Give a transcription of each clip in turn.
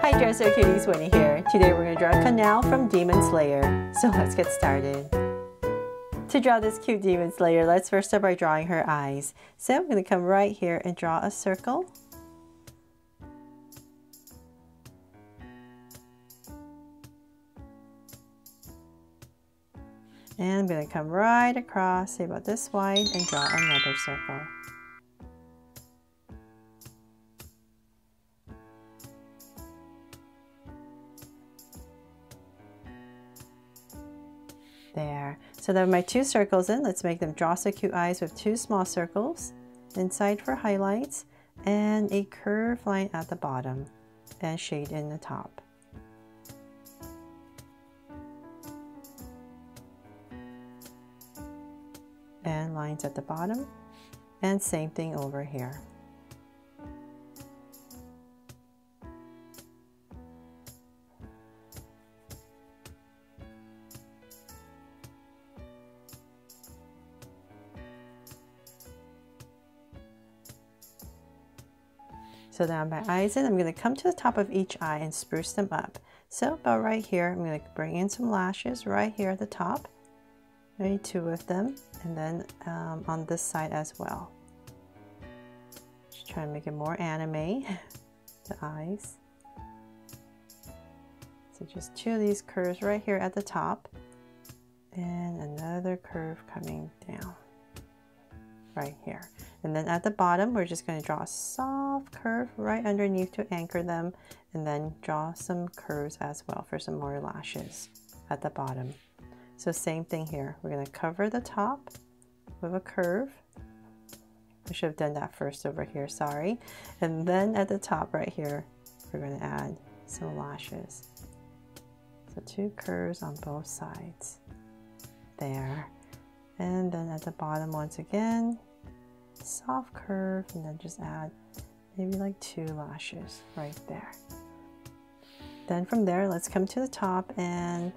Hi Dresser Cuties, Winnie here. Today we're going to draw a canal from Demon Slayer. So let's get started. To draw this cute Demon Slayer, let's first start by drawing her eyes. So I'm going to come right here and draw a circle. And I'm going to come right across, say about this wide, and draw another circle. There. So then my two circles in, let's make them draw so cute eyes with two small circles inside for highlights and a curved line at the bottom and shade in the top. And lines at the bottom, and same thing over here. So now my eyes in, I'm going to come to the top of each eye and spruce them up. So about right here, I'm going to bring in some lashes right here at the top. Maybe two of them, and then on this side as well. Just try to make it more anime, the eyes. So just two of these curves right here at the top, and another curve coming down right here. And then at the bottom, we're just going to draw a soft curve right underneath to anchor them, and then draw some curves as well for some more lashes at the bottom. So same thing here. We're going to cover the top with a curve. I should have done that first over here, sorry. And then at the top right here, we're going to add some lashes. So two curves on both sides. There. And then at the bottom once again, soft curve, and then just add maybe like two lashes right there. Then from there, let's come to the top, and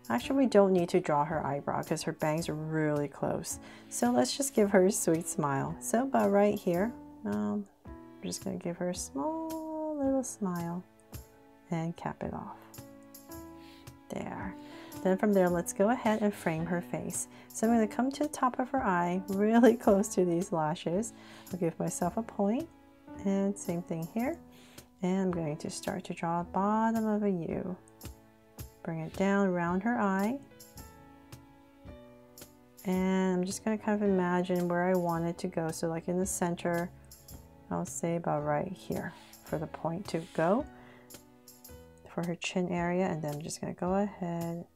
actually we don't need to draw her eyebrow because her bangs are really close. So let's just give her a sweet smile. So about right here, I'm just going to give her a small little smile and cap it off. There. Then from there, let's go ahead and frame her face. So I'm going to come to the top of her eye, really close to these lashes. I'll give myself a point, and same thing here. And I'm going to start to draw a bottom of a U. Bring it down around her eye. And I'm just going to kind of imagine where I want it to go. So like in the center, I'll say about right here for the point to go for her chin area. And then I'm just going to go ahead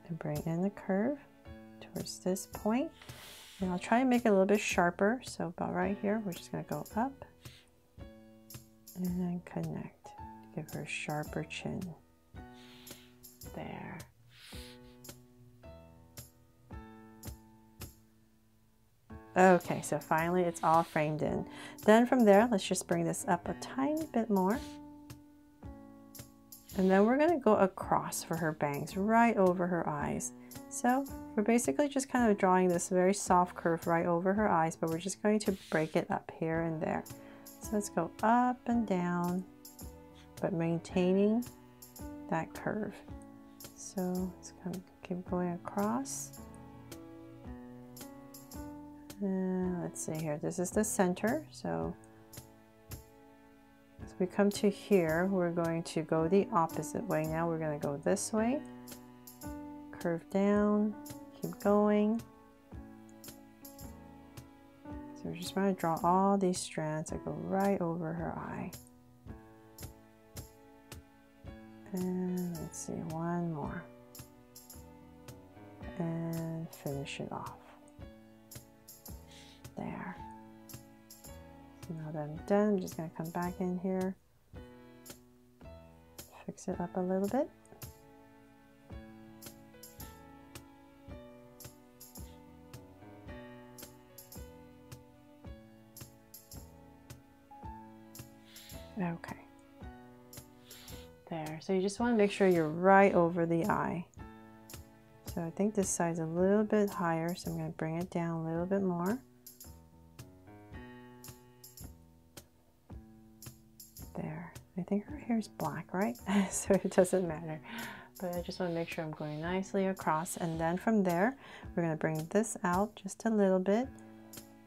and bring in the curve towards this point. And I'll try and make it a little bit sharper. So about right here, we're just going to go up and then connect to give her a sharper chin. There. Okay, so finally it's all framed in. Then from there, let's just bring this up a tiny bit more. And then we're going to go across for her bangs, right over her eyes. So we're basically just kind of drawing this very soft curve right over her eyes, but we're just going to break it up here and there. So let's go up and down, but maintaining that curve. So let's kind of keep going across. And let's see here, this is the center. So as we come to here, we're going to go the opposite way now. We're going to go this way, curve down, keep going. So we're just going to draw all these strands that go right over her eye. And let's see, one more. And finish it off. There. So now that I'm done, I'm just going to come back in here, fix it up a little bit. Okay. There. So you just want to make sure you're right over the eye. So I think this side's a little bit higher, so I'm going to bring it down a little bit more. There. I think her hair is black, right? So it doesn't matter. But I just want to make sure I'm going nicely across. And then from there, we're going to bring this out just a little bit.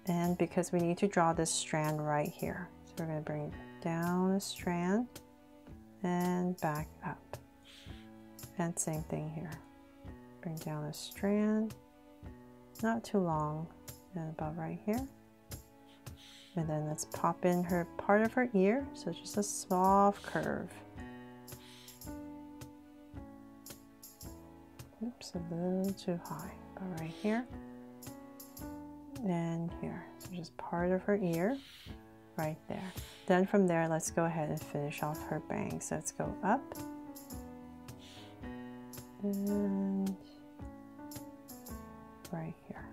And because we need to draw this strand right here. So we're going to bring down a strand and back up. And same thing here. Bring down a strand, not too long, and about right here. And then let's pop in her part of her ear, so just a soft curve. Oops, a little too high, about right here and here. So just part of her ear right there. Then from there, let's go ahead and finish off her bangs. So let's go up and right here.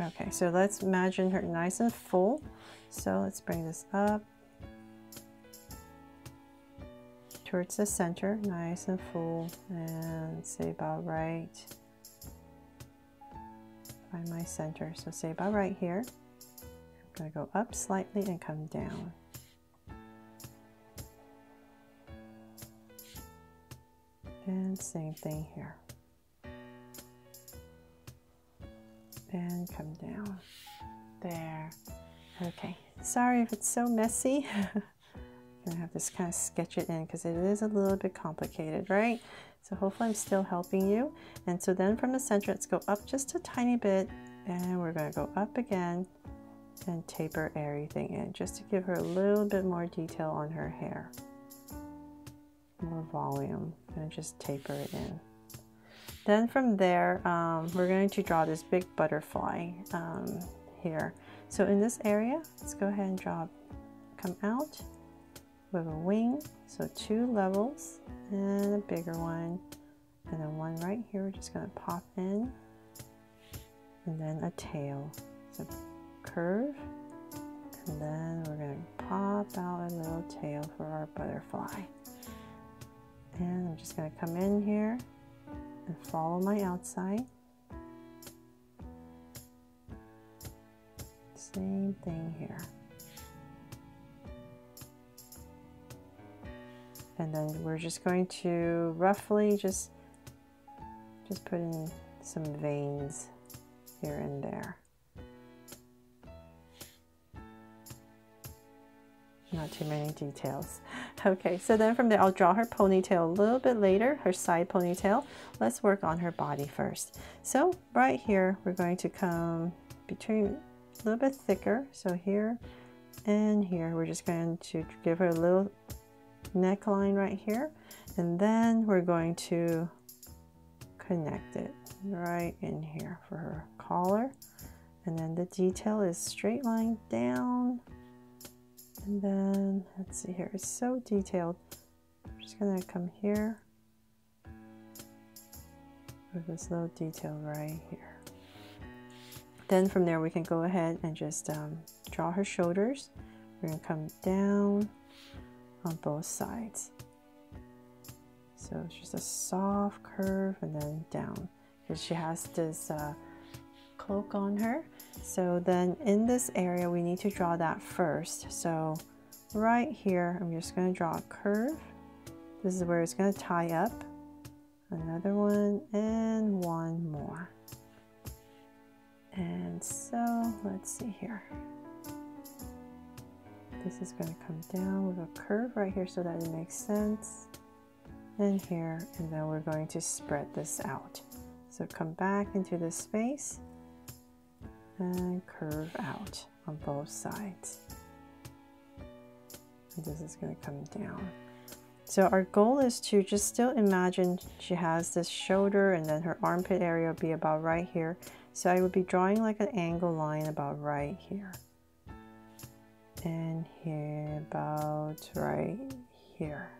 Okay, so let's imagine her nice and full. So let's bring this up towards the center, nice and full, and say about right. Find my center, so say about right here. I'm going to go up slightly and come down. And same thing here. And come down. There. Okay, sorry if it's so messy. I'm gonna have to kind of sketch it in because it is a little bit complicated, right? So hopefully I'm still helping you. And so then from the center, let's go up just a tiny bit, and we're gonna go up again and taper everything in just to give her a little bit more detail on her hair. More volume, and just taper it in. Then from there, we're going to draw this big butterfly here. So in this area, let's go ahead and draw, come out with a wing. So 2 levels and a bigger one. And then one right here, we're just going to pop in. And then a tail. So curve. And then we're going to pop out a little tail for our butterfly. And I'm just going to come in here and follow my outside. Same thing here. And then we're just going to roughly just put in some veins here and there. Not too many details. Okay, so then from there, I'll draw her ponytail a little bit later, her side ponytail. Let's work on her body first. So right here, we're going to come between a little bit thicker. So here and here, we're just going to give her a little neckline right here. And then we're going to connect it right in here for her collar. And then the detail is straight line down. And then, let's see here, it's so detailed. I'm just gonna come here with this little detail right here. Then from there, we can go ahead and just draw her shoulders. We're gonna come down on both sides. So it's just a soft curve and then down, because she has this cloak on her. So then in this area, we need to draw that first. So right here, I'm just going to draw a curve. This is where it's going to tie up. Another one and one more. And so let's see here. This is going to come down with a curve right here so that it makes sense. And here, and then we're going to spread this out. So come back into this space and curve out on both sides. And this is going to come down. So our goal is to just still imagine she has this shoulder, and then her armpit area will be about right here. So I would be drawing like an angle line about right here. And here, about right here.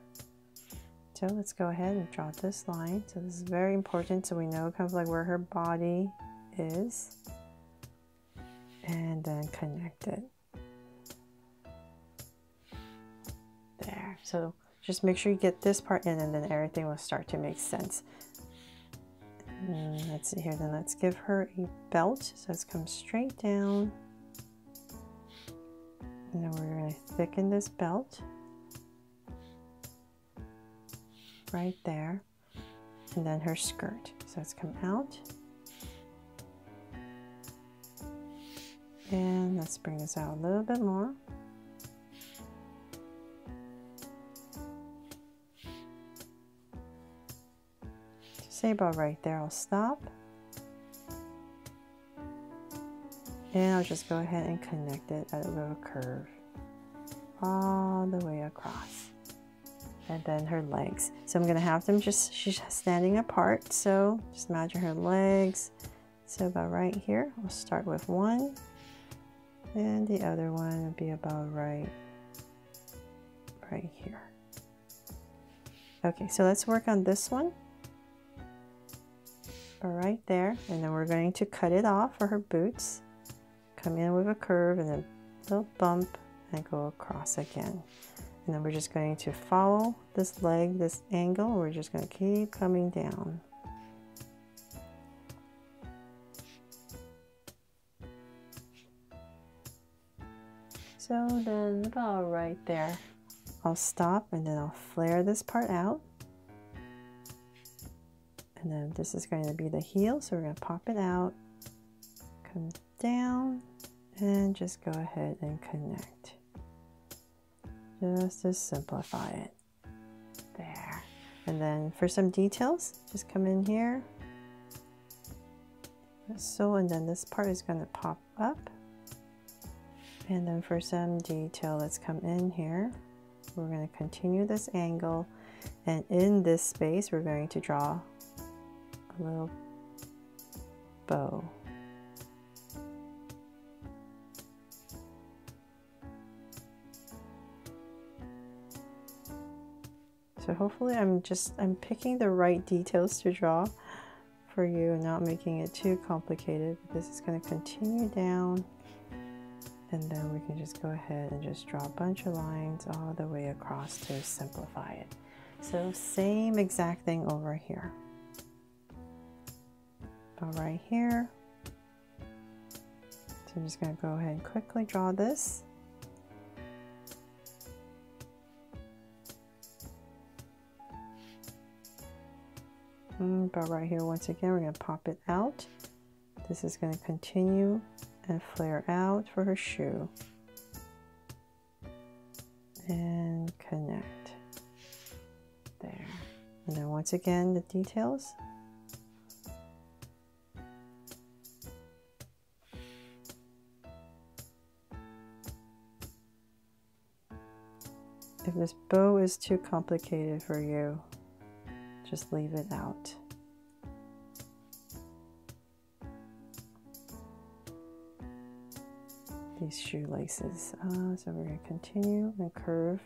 So let's go ahead and draw this line. So this is very important, so we know kind of like where her body is. And then connect it. There. So just make sure you get this part in, and then everything will start to make sense. And let's see here. Then let's give her a belt. So let's come straight down. And then we're going to thicken this belt right there. And then her skirt. So let's come out. And let's bring this out a little bit more. Say about right there, I'll stop. And I'll just go ahead and connect it at a little curve all the way across. And then her legs. So I'm gonna have them she's standing apart. So just imagine her legs. So about right here, we'll start with one. And the other one would be about right here. Okay, so let's work on this one. Right there, and then we're going to cut it off for her boots. Come in with a curve and a little bump and go across again. And then we're just going to follow this leg, this angle. We're just going to keep coming down. So then about right there, I'll stop and then I'll flare this part out. And then this is going to be the heel, so we're going to pop it out, come down, and just go ahead and connect. Just to simplify it. There. And then for some details, just come in here. So, and then this part is going to pop up. And then for some detail, let's come in here. We're going to continue this angle. And in this space, we're going to draw a little bow. So hopefully I'm picking the right details to draw for you and not making it too complicated. But this is going to continue down, and then we can just go ahead and just draw a bunch of lines all the way across to simplify it. So same exact thing over here. About right here. So I'm just going to go ahead and quickly draw this. About right here, once again, we're going to pop it out. This is going to continue and flare out for her shoe. And connect. There. And then once again, the details. If this bow is too complicated for you, just leave it out. These shoelaces. So we're going to continue and curve.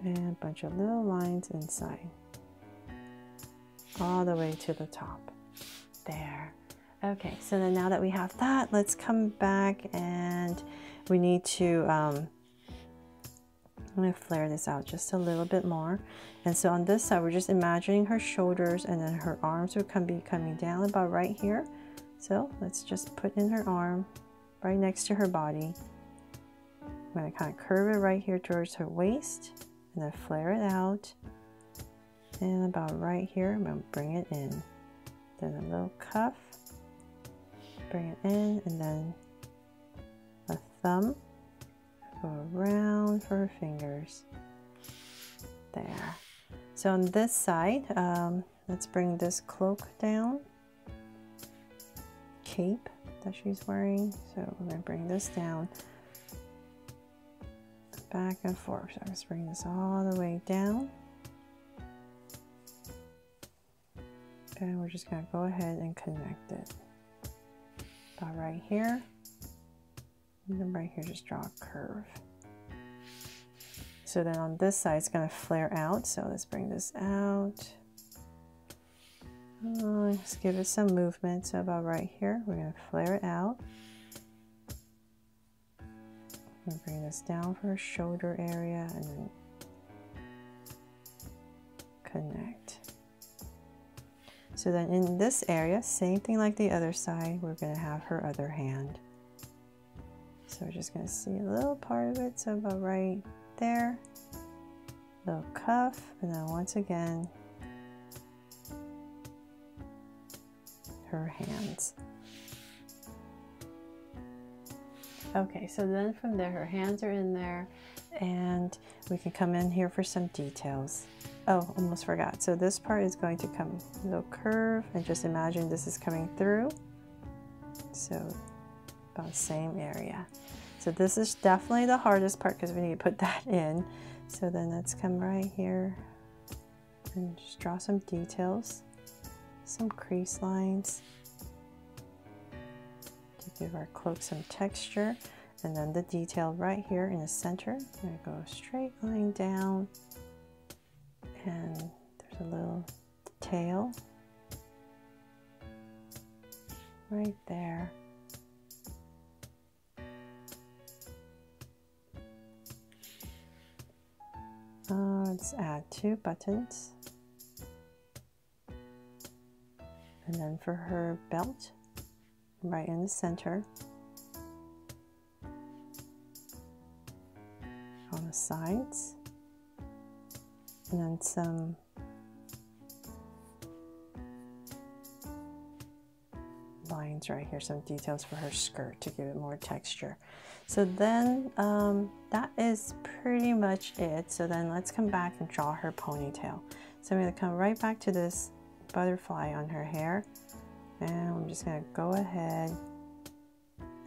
And a bunch of little lines inside. All the way to the top. There. Okay, so then now that we have that, let's come back and we need to, I'm going to flare this out just a little bit more. And so on this side, we're just imagining her shoulders, and then her arms would be coming down about right here. So let's just put in her arm right next to her body. I'm going to kind of curve it right here towards her waist, and then flare it out. And about right here, I'm going to bring it in. Then a little cuff, bring it in, and then a thumb, go around for her fingers. There. So on this side, let's bring this cloak down, cape that she's wearing. So we're going to bring this down, back and forth. So let's bring this all the way down. And we're just going to go ahead and connect it. About right here. And then right here, just draw a curve. So then on this side, it's going to flare out. So let's bring this out. Let's give it some movement. So about right here, we're going to flare it out. I'm going to bring this down for her shoulder area and then connect. So then in this area, same thing like the other side, we're going to have her other hand. So we're just going to see a little part of it, so about right there. Little cuff, and then once again, her hands. Okay, so then from there, her hands are in there, and we can come in here for some details. Oh, almost forgot. So this part is going to come a little curve, and just imagine this is coming through. So about the same area. So this is definitely the hardest part because we need to put that in. So then let's come right here and just draw some details, some crease lines to give our cloak some texture. And then the detail right here in the center, I'm going to go straight line down, and there's a little tail right there. Let's add 2 buttons. And then for her belt, right in the center. On the sides. And then some lines right here, some details for her skirt to give it more texture. So then that is pretty much it. So then let's come back and draw her ponytail. So I'm going to come right back to this butterfly on her hair, and I'm just going to go ahead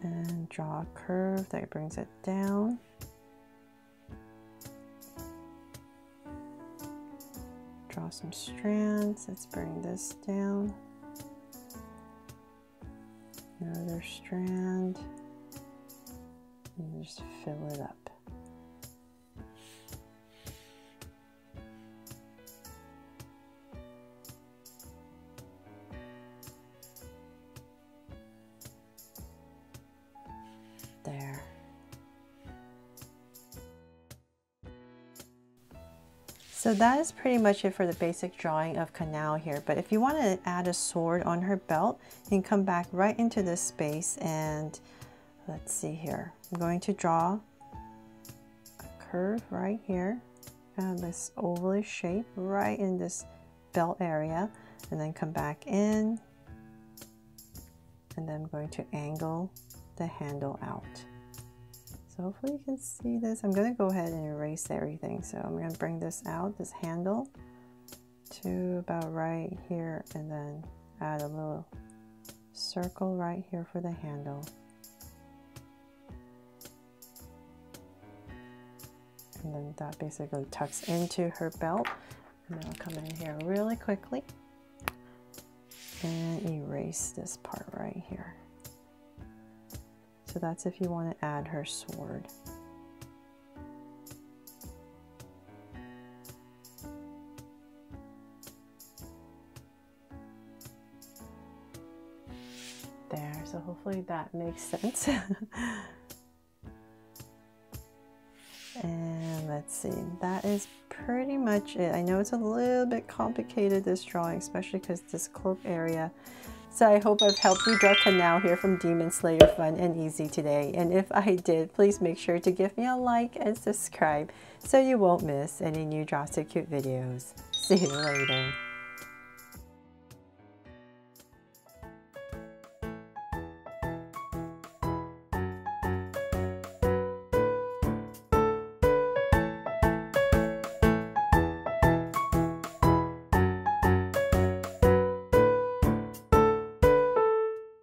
and draw a curve that brings it down. Draw some strands. Let's bring this down. Another strand. And just fill it up. There. So that is pretty much it for the basic drawing of Kanao here. But if you want to add a sword on her belt, you can come back right into this space, and let's see here. I'm going to draw a curve right here, this ovalish shape right in this belt area, and then come back in, and then I'm going to angle the handle out. So hopefully you can see this. I'm going to go ahead and erase everything. So I'm going to bring this out, this handle, to about right here, and then add a little circle right here for the handle. And then that basically tucks into her belt. And then I'll come in here really quickly and erase this part right here. So that's if you want to add her sword. There, so hopefully that makes sense. And let's see, that is pretty much it. I know it's a little bit complicated, this drawing, especially because this cloak area. So I hope I've helped you draw Kanao here from Demon Slayer Fun and Easy today. And if I did, please make sure to give me a like and subscribe so you won't miss any new Draw So Cute videos. See you later.